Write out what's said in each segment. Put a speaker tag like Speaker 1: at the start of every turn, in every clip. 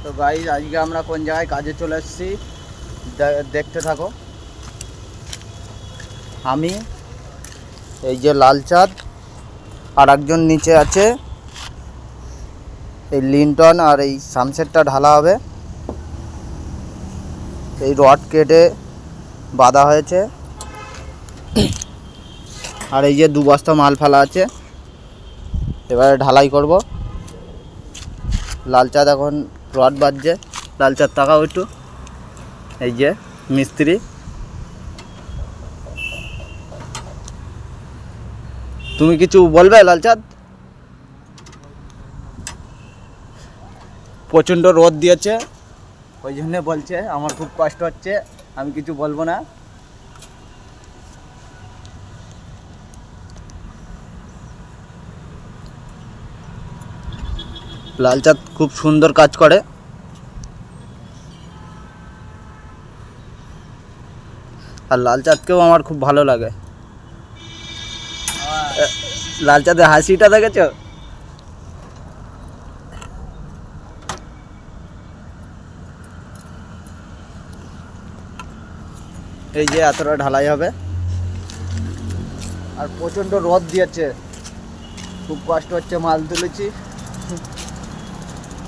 Speaker 1: তো গাইস আজকে আমরা কোন জায়গায় কাজে চলে এসেছি দেখতে থাকো। আমি এই যে লালচাঁদ আর একজন নিচে আছে, এই লিন্টন আর এই সামসেটটা ঢালা হবে। এই রড কেটে বাঁধা হয়েছে আর এই যে 2 বস্তা মাল ফেলা আছে, এবারে ঢালাই করব। লালচাঁদ এখন রড বাঁধছে। লালচাঁদ তাকাও একটু, এই যে মিস্ত্রি। তুমি কিছু বলবে লালচাঁদ? প্রচণ্ড রোদ দিয়েছে, ওই জন্যে বলছে আমার খুব কষ্ট হচ্ছে, আমি কিছু বলবো না। লালচাঁদ খুব সুন্দর কাজ করে। আর লালচাঁদকেও আমার খুব ভালো লাগে। লালচাঁদের হাসিটা দেখেছো? এই যে এতটা ঢালাই হবে আর প্রচণ্ড রোদ দিয়েছে, খুব কষ্ট হচ্ছে। মাল তুলেছি,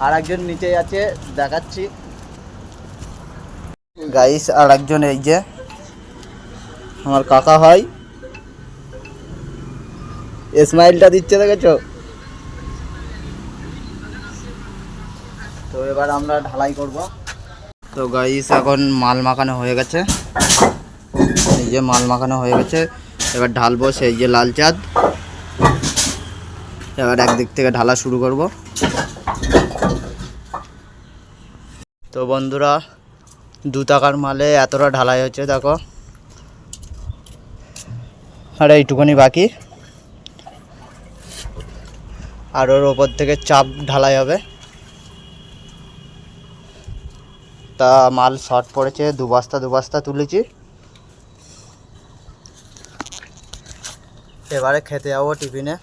Speaker 1: আর একজন নিচে আছে, দেখাচ্ছি গাইস। আর একজন এই যে আমার কাকা হয়, স্মাইলটা দিচ্ছে দেখেছো? তো এবার আমরা ঢালাই করব। তো গাইস এখন মাল মাখানো হয়ে গেছে, এই যে মাল মাখানো হয়ে গেছে। এবার ঢালবো। সেই যে লালচাঁদ, এবার একদিক থেকে ঢালা শুরু করব। তো বন্ধুরা, 2 টাকার মালে এতটা ঢালাই হচ্ছে দেখো, আর এইটুকুনি বাকি। আর ওর ওপর থেকে চাপ ঢালাই হবে। তা মাল শর্ট পড়েছে, 2 বস্তা তুলেছি। এবারে খেতে যাবো টিফিনে।